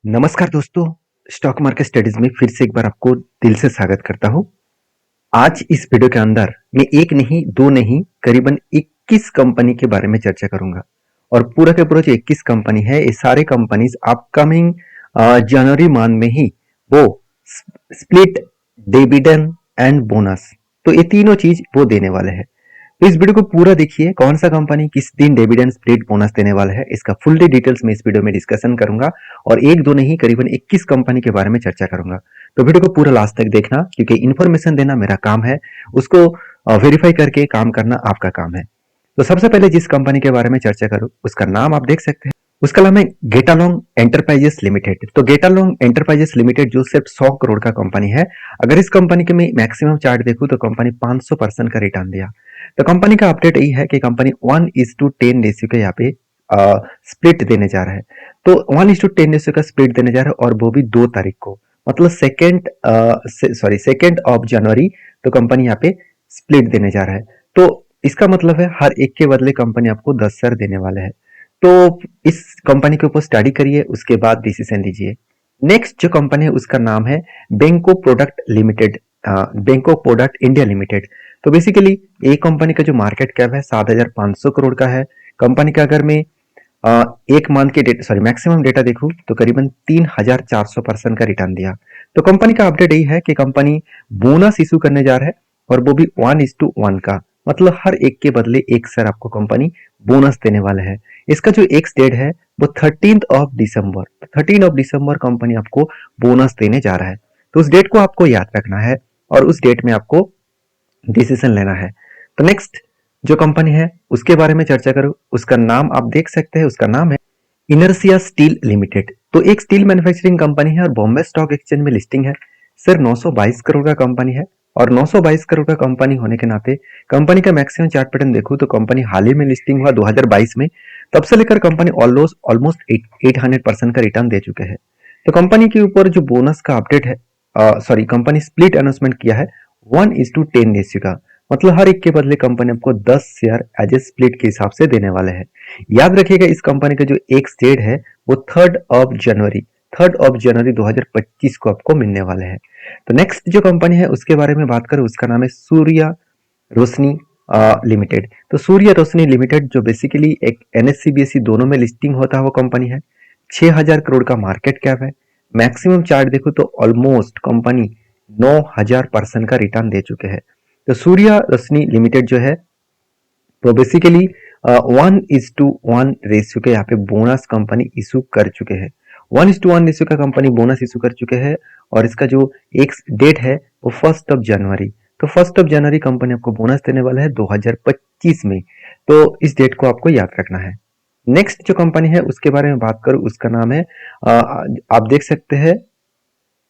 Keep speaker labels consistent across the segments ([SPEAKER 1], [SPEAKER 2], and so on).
[SPEAKER 1] नमस्कार दोस्तों, stock market studies में फिर से एक बार आपको दिल से स्वागत करता हूँ। आज इस वीडियो के अंदर मैं एक नहीं, दो नहीं, करीबन 21 कंपनी के बारे में चर्चा करूंगा। और पूरा के पूरा जो 21 कंपनी है, ये सारे कंपनीज अपकमिंग जनवरी मंथ में ही वो स्प्लिट, डिविडेंड एंड बोनस, तो ये तीनों चीज वो देने वाले हैं। तो इस वीडियो को पूरा देखिए, कौन सा कंपनी किस दिन डिविडेंड स्प्लिट बोनस देने वाला है, इसका फुल्ली डिटेल्स में इस वीडियो में डिस्कशन करूंगा। और एक दो नहीं, करीबन 21 कंपनी के बारे में चर्चा करूंगा। तो वीडियो को पूरा लास्ट तक देखना, क्योंकि इन्फॉर्मेशन देना मेरा काम है, उसको वेरीफाई करके काम करना आपका काम है। तो सबसे पहले जिस कंपनी के बारे में चर्चा करूं, उसका नाम आप देख सकते हैं। उसका नाम है गेटालोंग एंटरप्राइजेस लिमिटेड। तो गेटालोंग एंटरप्राइजेस लिमिटेड जो सिर्फ 100 करोड़ का कंपनी है, अगर इस कंपनी के मैं मैक्सिमम चार्ट देखूं तो कंपनी 500% का रिटर्न दिया। तो कंपनी का अपडेट यही है कि कंपनी 1:10 रेशियो के यहाँ पे स्प्लिट देने जा रहा है। तो 1:10 रेशियो का स्प्लिट देने जा रहा है, और वो भी 2 तारीख को, मतलब सेकेंड ऑफ जनवरी। तो कंपनी यहाँ पे स्प्लिट देने जा रहा है। तो इसका मतलब है हर एक के बदले कंपनी आपको 10 शेयर देने वाले हैं। तो इस कंपनी के ऊपर स्टडी करिए, उसके बाद डिसीजन लीजिए। नेक्स्ट जो कंपनी है उसका नाम है बेंको प्रोडक्ट लिमिटेड, बेंको प्रोडक्ट इंडिया लिमिटेड। तो बेसिकली ये कंपनी का जो मार्केट कैप है 7,500 करोड़ का है। कंपनी का अगर मैं एक मंथ के मैक्सिमम डेटा देखूं तो करीबन 3,400% का रिटर्न दिया। तो कंपनी का अपडेट यही है कि कंपनी बोनस इशू करने जा रहा है, और वो भी 1:1 का, मतलब हर एक के बदले एक शेयर आपको कंपनी बोनस देने वाला है। इसका जो एक्स डेट है वो 13 दिसंबर कंपनी आपको बोनस देने जा रहा है। तो उस डेट को आपको याद रखना है, और उस डेट में आपको डिसीजन लेना है। तो नेक्स्ट जो कंपनी है उसके बारे में चर्चा करूं, उसका नाम आप देख सकते हैं। उसका नाम है इनर्सिया स्टील लिमिटेड। तो एक स्टील मैन्युफैक्चरिंग कंपनी है, और बॉम्बे स्टॉक एक्सचेंज में लिस्टिंग है। सिर्फ 922 करोड़ का कंपनी है, और 922 करोड़ का कंपनी होने के नाते कंपनी का मैक्सिमम चार्ट पैटर्न देखूं तो कंपनी हाल ही में लिस्टिंग हुआ 2022 में। तब से लेकर कंपनी ऑलमोस्ट 800% का रिटर्न दे चुके हैं। तो कंपनी के ऊपर जो बोनस का अपडेट है, कंपनी स्प्लिट अनाउंसमेंट किया है 1:10 रेशियो का, मतलब हर एक के बदले कंपनी आपको 10 शेयर एज ए स्प्लिट के हिसाब से देने वाले हैं। याद रखिएगा इस कंपनी का जो एक्स डेट है वो 3rd ऑफ जनवरी 2025 को आपको मिलने वाले हैं। तो नेक्स्ट जो कंपनी है उसके बारे में बात करें, उसका नाम है सूर्या रोशनी लिमिटेड। तो सूर्य रोशनी लिमिटेड जो बेसिकली एक एनएससी बीएससी दोनों में लिस्टिंग होता है वो कंपनी है। 6,000 करोड़ का मार्केट कैप है। मैक्सिमम चार्ट देखो तो ऑलमोस्ट कंपनी 9,000% का रिटर्न दे चुके हैं। तो सूर्य रोशनी लिमिटेड जो है वो बेसिकली 1:1 रेशियो के यहाँ पे बोनस कंपनी इशू कर चुके हैं। 1:1 रेशियो का कंपनी बोनस इशू कर चुके हैं, और इसका जो एक डेट है वो 1 जनवरी। तो 1 जनवरी कंपनी आपको बोनस देने वाला है 2025 में। तो इस डेट को आपको याद रखना है। नेक्स्ट जो कंपनी है उसके बारे में बात करूं, उसका नाम है आप देख सकते हैं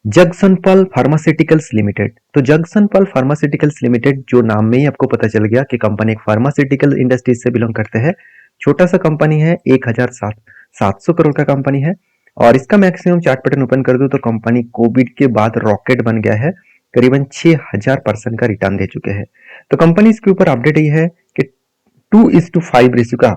[SPEAKER 1] जगसनपल फार्मास्यूटिकल्स लिमिटेड। तो जगसनपल फार्मास्यूटिकल्स लिमिटेड, जो नाम में ही आपको पता चल गया कि कंपनी एक फार्मास्यूटिकल इंडस्ट्रीज से बिलोंग करते हैं। छोटा सा कंपनी है, 1,700 करोड़ का कंपनी है। और इसका मैक्सिमम चार्ट पैटर्न ओपन कर दो तो कंपनी कोविड के बाद रॉकेट बन गया है, करीबन 6,000% का रिटर्न दे चुके हैं। तो कंपनी इसके ऊपर अपडेट ये है कि 2:5 रेशियो का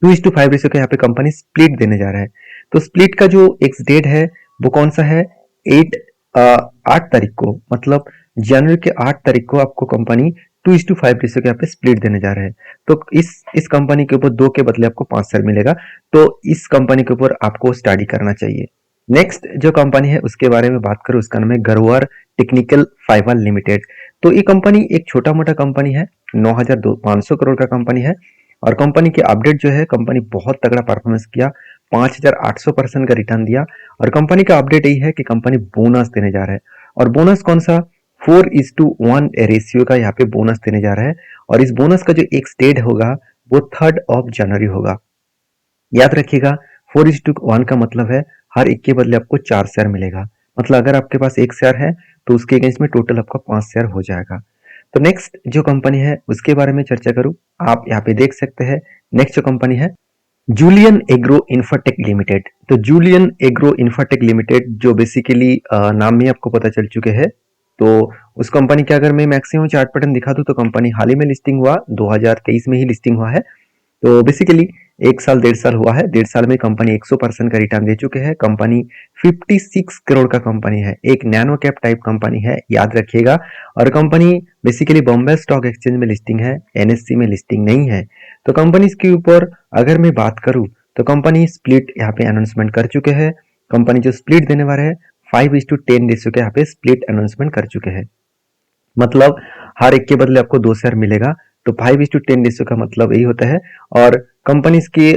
[SPEAKER 1] 2:5 रेशियो का यहाँ पे कंपनी स्प्लिट देने जा रहा है। तो स्प्लिट का जो एक्स डेट है वो कौन सा है, 8 तारीख को, मतलब जनवरी के 8 तारीख को आपको कंपनी 2:5 रेशियो के यहाँ पे स्प्लिट देने जा रहा है। तो इस कंपनी के ऊपर 2 के बदले आपको 5 शेयर मिलेगा। तो इस कंपनी के ऊपर आपको स्टडी करना चाहिए। नेक्स्ट जो कंपनी है उसके बारे में बात करूं, उसका नाम है गरवार टेक्निकल फाइबर लिमिटेड। तो ये कंपनी एक छोटा मोटा कंपनी है, 9,500 करोड़ का कंपनी है। और कंपनी की अपडेट जो है, कंपनी बहुत तगड़ा परफॉर्मेंस किया, 5,800% का रिटर्न दिया। और कंपनी का अपडेट यही है कि कंपनी बोनस देने जा रहा है। और बोनस कौन सा, 4:1 रेशियो का यहाँ पे बोनस देने जा रहा है। और इस बोनस का जो एक डेट होगा वो 3rd ऑफ जनवरी होगा। याद रखिएगा 4:1 का मतलब है हर एक के बदले आपको 4 शेयर मिलेगा। मतलब अगर आपके पास 1 शेयर है तो उसके अगेंस्ट में टोटल आपका 5 शेयर हो जाएगा। तो नेक्स्ट जो कंपनी है उसके बारे में चर्चा करूं, आप यहाँ पे देख सकते हैं। नेक्स्ट जो कंपनी है जूलियन एग्रो इंफ्राटेक लिमिटेड। तो जूलियन एग्रो इंफ्राटेक लिमिटेड जो बेसिकली नाम में आपको पता चल चुके हैं। तो उस कंपनी के अगर मैं मैक्सिमम चार्ट पैटर्न दिखा दूं तो कंपनी हाल ही में लिस्टिंग हुआ, 2023 में ही लिस्टिंग हुआ है। तो बेसिकली 1 साल 1.5 साल हुआ है, 1.5 साल में कंपनी 100% का रिटर्न दे चुके हैं। कंपनी 56 करोड़ का कंपनी है, एक नैनो कैप टाइप कंपनी है, याद रखिएगा। और company basically Bombay stock exchange में लिस्टिंग है, एनएससी में लिस्टिंग नहीं है। तो कंपनी के ऊपर अगर मैं बात करूं तो कंपनी स्प्लिट यहाँ पे अनाउंसमेंट कर चुके हैं। कंपनी जो स्प्लिट देने वाले हैं 5:10 रेशियो के यहाँ पे स्प्लिट अनाउंसमेंट कर चुके हैं। मतलब हर एक के बदले आपको 2 शेयर मिलेगा। तो 5:10 रेशियो का मतलब यही होता है। और कंपनीज के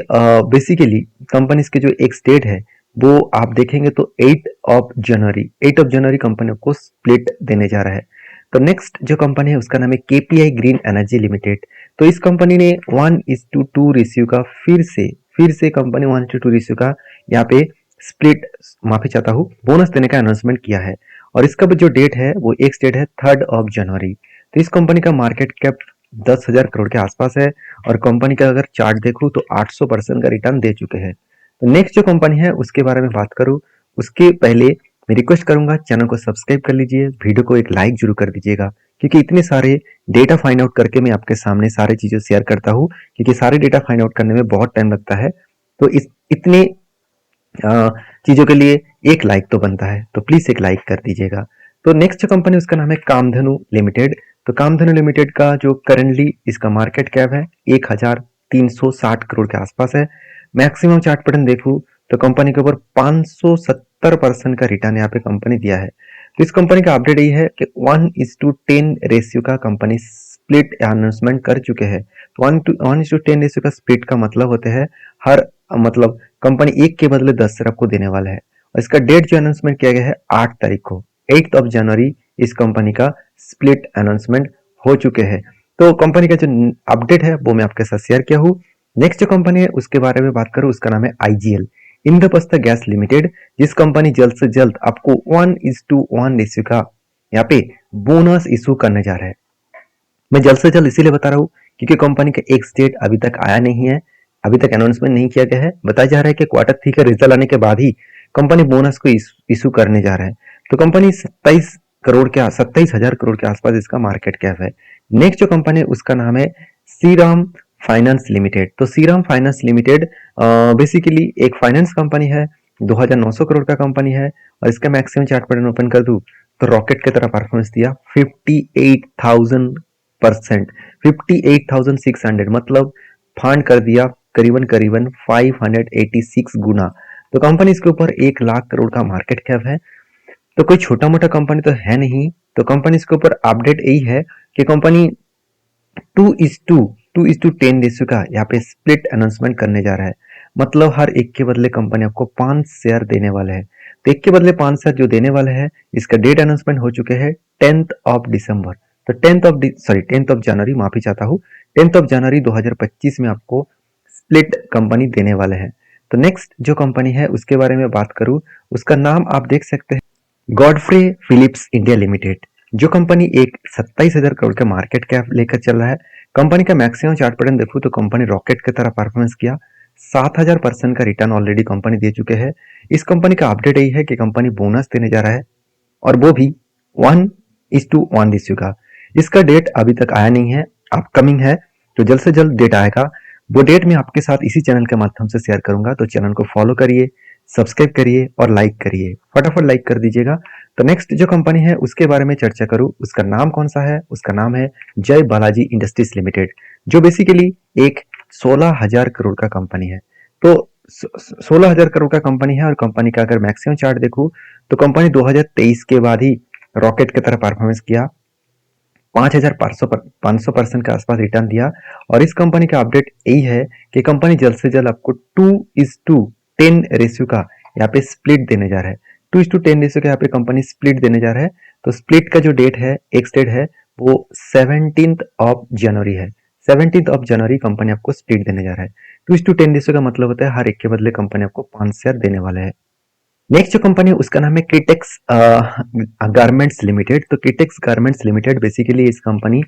[SPEAKER 1] बेसिकली कंपनीज के जो एक स्टेट है वो आप देखेंगे तो 8 जनवरी कंपनी को स्प्लिट देने जा रहा है। तो नेक्स्ट जो कंपनी है उसका नाम है केपीआई ग्रीन एनर्जी लिमिटेड। तो इस कंपनी ने 1:2 रेशियो का फिर से कंपनी 1:2 रेशियो का यहाँ पे स्प्लिट, माफी चाहता हूँ, बोनस देने का अनाउंसमेंट किया है। और इसका जो डेट है वो एक डेट है 3 जनवरी। तो इस कंपनी का मार्केट कैप 10,000 करोड़ के आसपास है। और कंपनी का अगर चार्ट देखूं तो 800% का रिटर्न दे चुके हैं। तो नेक्स्ट जो कंपनी है उसके बारे में बात करूं उसके पहले मैं रिक्वेस्ट करूंगा चैनल को सब्सक्राइब कर लीजिए, वीडियो को एक लाइक जरूर कर दीजिएगा, क्योंकि इतने सारे डेटा फाइंड आउट करके मैं आपके सामने सारी चीजें शेयर करता हूँ, क्योंकि सारे डेटा फाइंड आउट करने में बहुत टाइम लगता है। तो इतने चीजों के लिए एक लाइक तो बनता है, तो प्लीज एक लाइक कर दीजिएगा। तो नेक्स्ट जो कंपनी उसका नाम है कामधेनु लिमिटेड। तो कामधेनु लिमिटेड का जो करंटली इसका मार्केट कैप है 1360 करोड़ के आसपास है। मैक्सिमम चार्ट पैटर्न देखूं तो कंपनी के ऊपर 570% का रिटर्न यहाँ पे कंपनी दिया है। तो इस कंपनी का अपडेट यही है कि 1:10 रेशियो का कंपनी स्प्लिट अनाउंसमेंट कर चुके हैं। 1:10 रेशियो का स्प्लिट का मतलब होते हैं हर मतलब कंपनी एक के बदले 10 शेयर आपको देने वाला है। और इसका डेट जो अनाउंसमेंट किया गया है 8 तारीख को, 8 जनवरी इस कंपनी का स्प्लिट अनाउंसमेंट हो चुके हैं। तो कंपनी का जो अपडेट है वो मैं आपके साथ शेयर किया हूँ। नेक्स्ट जो कंपनी है उसके बारे में बात करूँ उसका नाम है आईजीएल, इंद्रप्रस्थ गैस लिमिटेड, जिस कंपनी जल्द से जल्द आपको 1:1 रेशियो का यहाँ पे बोनस इशू करने जा रहा है। मैं जल्द से जल्द इसीलिए बता रहा हूँ क्योंकि कंपनी का एक स्टेट अभी तक आया नहीं है, अभी तक अनाउंसमेंट नहीं किया गया है। बताया जा रहा है कि Q3 का रिजल्ट आने के बाद ही कंपनी बोनस को इशू करने जा रहा है। तो कंपनी 27,000 करोड़ के आसपास इसका मार्केट कैप है। नेक्स्ट जो कंपनी है उसका नाम है श्रीराम फाइनेंस लिमिटेड। तो श्रीराम फाइनेंस लिमिटेड बेसिकली एक फाइनेंस कंपनी है, 2,900 करोड़ का कंपनी है। और इसका मैक्सिमम चार्ट पैटर्न ओपन कर दूं तो रॉकेट की तरह परफॉर्मेंस दिया 58,000%, 58,600, मतलब फांड कर दिया करीबन करीबन 586 गुना। तो कंपनी इसके ऊपर 1 लाख करोड़ का मार्केट कैप है। तो कोई छोटा मोटा कंपनी तो है नहीं। तो कंपनी इसके ऊपर अपडेट यही है कि कंपनी 2:10 रेशियो का यहाँ पे स्प्लिट अनाउंसमेंट करने जा रहा है। मतलब हर एक के बदले कंपनी आपको 5 शेयर देने वाले हैं। तो एक के बदले 5 शेयर जो देने वाले हैं इसका डेट अनाउंसमेंट हो चुके हैं 10 तो 10 जनवरी, माफी चाहता हूँ, 10 जनवरी 2025 में आपको स्प्लिट कंपनी देने वाले हैं। तो नेक्स्ट जो कंपनी है उसके बारे में बात करूं उसका नाम आप देख सकते हैं गॉडफ्रे फिलिप्स इंडिया लिमिटेड। जो कंपनी एक 27,000 करोड़ का मार्केट कैप लेकर चल रहा है। कंपनी का मैक्सिमम चार्ट पैटर्न देखूं तो कंपनी रॉकेट की तरह परफॉर्मेंस किया, 7,000% का रिटर्न ऑलरेडी कंपनी दे चुके हैं। इस कंपनी का अपडेट यही है कि कंपनी बोनस देने जा रहा है और वो भी 1:1 रेशियो का। इसका डेट अभी तक आया नहीं है, अपकमिंग है, तो जल्द से जल्द डेट आएगा। वो डेट मैं आपके साथ इसी चैनल के माध्यम से शेयर करूंगा। तो चैनल को फॉलो करिए, सब्सक्राइब करिए और लाइक करिए, फटाफट लाइक कर दीजिएगा। तो नेक्स्ट जो कंपनी है उसके बारे में चर्चा करूं उसका नाम कौन सा है, उसका नाम है जय बालाजी इंडस्ट्रीज लिमिटेड, जो बेसिकली एक 16,000 करोड़ का कंपनी है। तो 16,000 करोड़ का कंपनी है और कंपनी का अगर मैक्सिमम चार्ट देखूं तो कंपनी 2023 के बाद ही रॉकेट की तरह परफॉर्मेंस किया, 5,500% के आसपास रिटर्न दिया। और इस कंपनी का अपडेट यही है कि कंपनी जल्द से जल्द आपको 2:10 रेशियो का यहाँ पे स्प्लिट देने जा रहा है। 2:10 रेशियो का यहाँ पे कंपनी स्प्लिट देने जा रहा है। तो स्प्लिट का जो डेट है एक डेट है वो 17 जनवरी है। 17 जनवरी कंपनी आपको स्प्लिट देने जा रहा है। 2:10 रेशियो का मतलब होता है हर एक के बदले कंपनी आपको 5 शेयर देने वाला है। नेक्स्ट जो कंपनी है उसका नाम है क्रिटेक्स गारमेंट्स लिमिटेड। तो क्रिटेक्स गारमेंट्स लिमिटेड बेसिकली इस कंपनी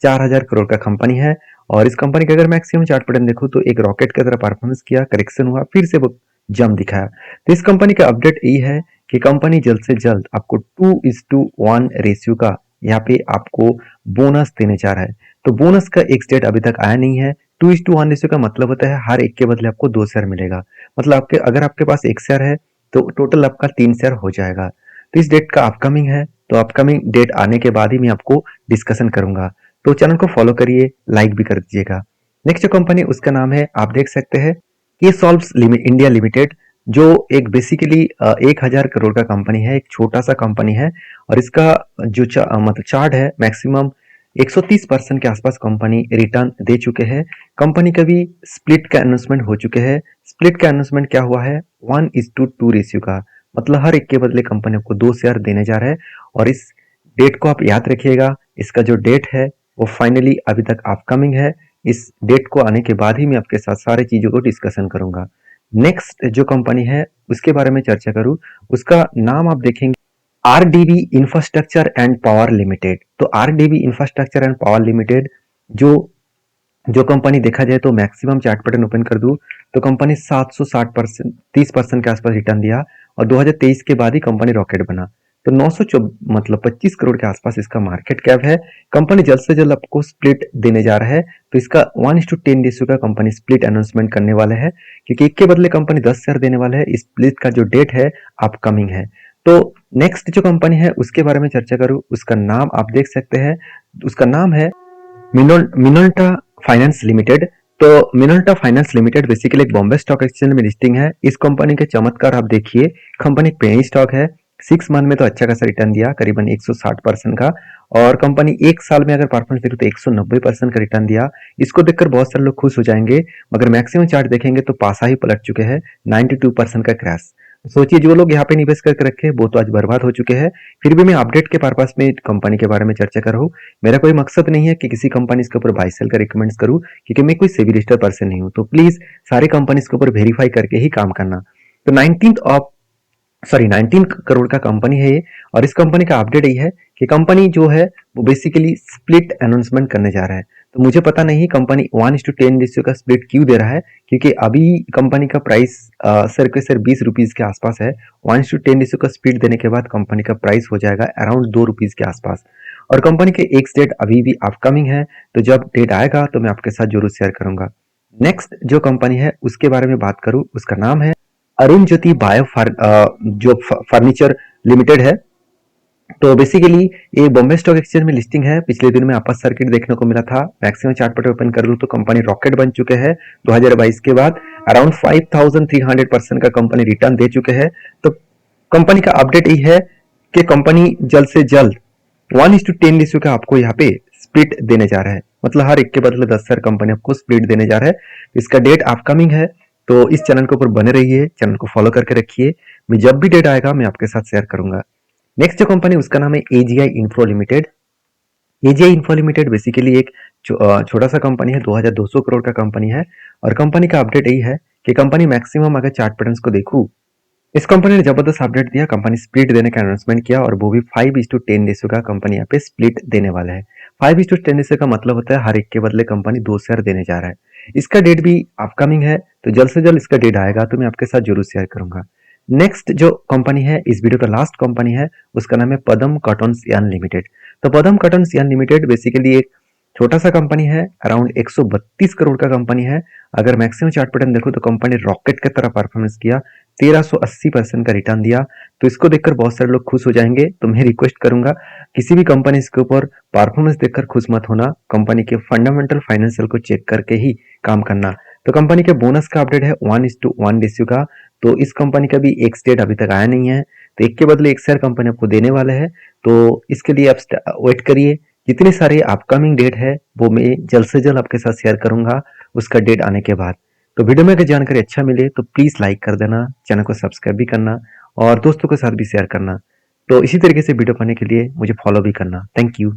[SPEAKER 1] 4,000 करोड़ का कंपनी है। और इस कंपनी का अगर मैक्सिमम चार्ट पैटर्न देखो तो एक रॉकेट की तरह परफॉर्मेंस किया, करेक्शन हुआ, फिर से वो जंप दिखाया। तो इस कंपनी का अपडेट यही है कि कंपनी जल्द से जल्द आपको 2:1 रेशियो का यहाँ पे आपको बोनस देने जा रहा है। तो बोनस का एक डेट अभी तक आया नहीं है। 2:1 रेशियो का मतलब होता है हर एक के बदले आपको 2 शेयर मिलेगा। मतलब आपके अगर आपके पास 1 शेयर है तो टोटल आपका 3 शेयर हो जाएगा। तो इस डेट का अपकमिंग है, तो अपकमिंग डेट आने के बाद ही मैं आपको डिस्कशन करूंगा। तो चैनल को फॉलो करिए, लाइक भी कर दीजिएगा। नेक्स्ट जो कंपनी उसका नाम है, आप देख सकते हैं, के सॉल्व्स इंडिया लिमिटेड, जो एक बेसिकली 1000 करोड़ का कंपनी है, एक छोटा सा कंपनी है। और इसका जो मतलब चार्ट है, मैक्सिमम 130% के आसपास कंपनी रिटर्न दे चुके हैं। कंपनी का भी स्प्लिट का अनाउंसमेंट हो चुके हैं। स्प्लिट का अनाउंसमेंट क्या हुआ है, 1:2 रेशियो का, मतलब हर एक के बदले कंपनी आपको 2 शेयर देने जा रहा है। और इस डेट को आप याद रखिएगा, इसका जो डेट है वो फाइनली अभी तक अपकमिंग है। इस डेट को आने के बाद ही मैं आपके साथ सारी चीजों को डिस्कशन करूंगा। नेक्स्ट जो कंपनी है उसके बारे में चर्चा करूं, उसका नाम आप देखेंगे, RDB infrastructure and power limited. तो RDB infrastructure and power limited, जो जो कंपनी देखा जाए तो मैक्सिमम चार्ट पैटर्न ओपन कर दूं तो कंपनी 760% 30% के आसपास रिटर्न दिया। और 2023 के बाद ही कंपनी रॉकेट बना। तो 900 मतलब 25 करोड़ के आसपास इसका मार्केट कैप है। कंपनी जल्द से जल्द आपको स्प्लिट देने जा रहा है। तो इसका 1:10 रेशियो का कंपनी स्प्लिट अनाउंसमेंट करने वाला है, क्योंकि एक के बदले कंपनी 10 शेयर देने वाला है। इस स्प्लिट का जो डेट है अपकमिंग है। तो नेक्स्ट जो कंपनी है उसके बारे में चर्चा करूं, उसका नाम आप देख सकते हैं, उसका नाम है मिनोल्टा फाइनेंस लिमिटेड। तो मिनोल्टा फाइनेंस लिमिटेड बेसिकली एक बॉम्बे स्टॉक एक्सचेंज में लिस्टिंग है। इस कंपनी के चमत्कार आप देखिए, कंपनी पेनी स्टॉक है। 6 मंथ में तो अच्छा खासा रिटर्न दिया, करीबन 160% का। और कंपनी एक साल में अगर परफॉर्मेंस देखो तो 190% का रिटर्न दिया। इसको देखकर बहुत सारे लोग खुश हो जाएंगे, मगर मैक्सिमम चार्ट देखेंगे तो पासा ही पलट चुके हैं, 92% का क्रैश। सोचिए जो लोग यहाँ पे निवेश करके रखे वो तो आज बर्बाद हो चुके हैं। फिर भी मैं अपडेट के पर्पस में कंपनी के बारे में चर्चा कर रहा हूँ। मेरा कोई मकसद नहीं है कि किसी कंपनी के ऊपर बाय सेल का रिकमेंड्स करूँ, क्योंकि मैं कोई सेबी रजिस्टर्ड पर्सन नहीं हूँ। तो प्लीज सारे कंपनीज के ऊपर वेरीफाई करके ही काम करना। तो 19 करोड़ का कंपनी है ये। और इस कंपनी का अपडेट यही है कि कंपनी जो है वो बेसिकली स्प्लिट अनाउंसमेंट करने जा रहा है। तो मुझे पता नहीं कंपनी 1:10 रेशियो का स्प्लिट क्यों दे रहा है, क्योंकि अभी कंपनी का प्राइस सिर्फ के सिर्फ 20 रुपीज के आसपास है। 1:10 रेशियो का स्प्लिट देने के बाद कंपनी का प्राइस हो जाएगा अराउंड 2 रुपीज के आसपास। और कंपनी के एक डेट अभी भी अपकमिंग है, तो जब डेट आएगा तो मैं आपके साथ जरूर शेयर करूंगा। नेक्स्ट जो कंपनी है उसके बारे में बात करूं, उसका नाम है अरुण ज्योति जो फर्नीचर लिमिटेड है। तो बेसिकली ये बॉम्बे स्टॉक एक्सचेंज में लिस्टिंग है। पिछले दिन में अपर सर्किट देखने को मिला था। मैक्सिमम चार्ट पर ओपन कर लूं तो कंपनी रॉकेट बन चुके हैं। 2022 के बाद अराउंड 5300% का कंपनी रिटर्न दे चुके हैं। तो कंपनी का अपडेट ये है कि कंपनी जल्द से जल्द 1:10 रेशियो का आपको यहाँ पे स्प्लिट देने जा रहा है। मतलब हर एक के बदले 10 शेयर कंपनी आपको स्प्लिट देने जा रहा है। इसका डेट अपकमिंग है। तो इस चैनल के ऊपर बने रहिए, चैनल को फॉलो करके रखिए। मैं जब भी डेट आएगा मैं आपके साथ शेयर करूंगा। नेक्स्ट जो कंपनी उसका नाम है AGI infra limited. AGI infra limited basically एक छोटा सा कंपनी है, 2200 करोड़ का कंपनी है। और कंपनी का अपडेट यही है कि कंपनी मैक्सिमम अगर चार्ट पैटर्न्स को देखूं, इस कंपनी ने जबरदस्त अपडेट दिया। कंपनी स्प्लिट देने का अनाउंसमेंट किया, और वो भी 5:10 रेशियो का कंपनी यहाँ पे स्प्लिट देने वाला है। 5:10 रेशियो का मतलब होता है हर एक के बदले कंपनी 2 शेयर देने जा रहा है। इसका डेट भी अपकमिंग है, तो जल्द से जल्द इसका डेट आएगा तो मैं आपके साथ जरूर शेयर करूंगा। नेक्स्ट जो कंपनी है, इस वीडियो का लास्ट कंपनी है, उसका नाम है पदम कॉटन्स यार्न लिमिटेड। तो पदम कॉटन्स यार्न लिमिटेड बेसिकली एक छोटा सा कंपनी है, अराउंड 132 करोड़ का कंपनी है। अगर मैक्सिमम चार्ट पैटर्न देखो तो कंपनी रॉकेट की तरह परफॉर्मेंस किया, 1380% का रिटर्न दिया। तो इसको देखकर बहुत सारे लोग खुश हो जाएंगे। तो मैं रिक्वेस्ट करूंगा किसी भी कंपनी के ऊपर परफॉर्मेंस देखकर खुश मत होना, कंपनी के फंडामेंटल फाइनेंशियल को चेक करके ही काम करना। तो कंपनी के बोनस का अपडेट है 1:1 रेशियो का। तो इस कंपनी का भी एक स्टेट अभी तक आया नहीं है, तो एक के बदले एक शेयर कंपनी आपको देने वाले है। तो इसके लिए आप वेट करिए। जितने सारे अपकमिंग डेट है वो मैं जल्द से जल्द आपके साथ शेयर करूंगा उसका डेट आने के बाद। तो वीडियो में अगर जानकारी अच्छा मिले तो प्लीज लाइक कर देना, चैनल को सब्सक्राइब भी करना और दोस्तों के साथ भी शेयर करना। तो इसी तरीके से वीडियो पाने के लिए मुझे फॉलो भी करना। Thank you.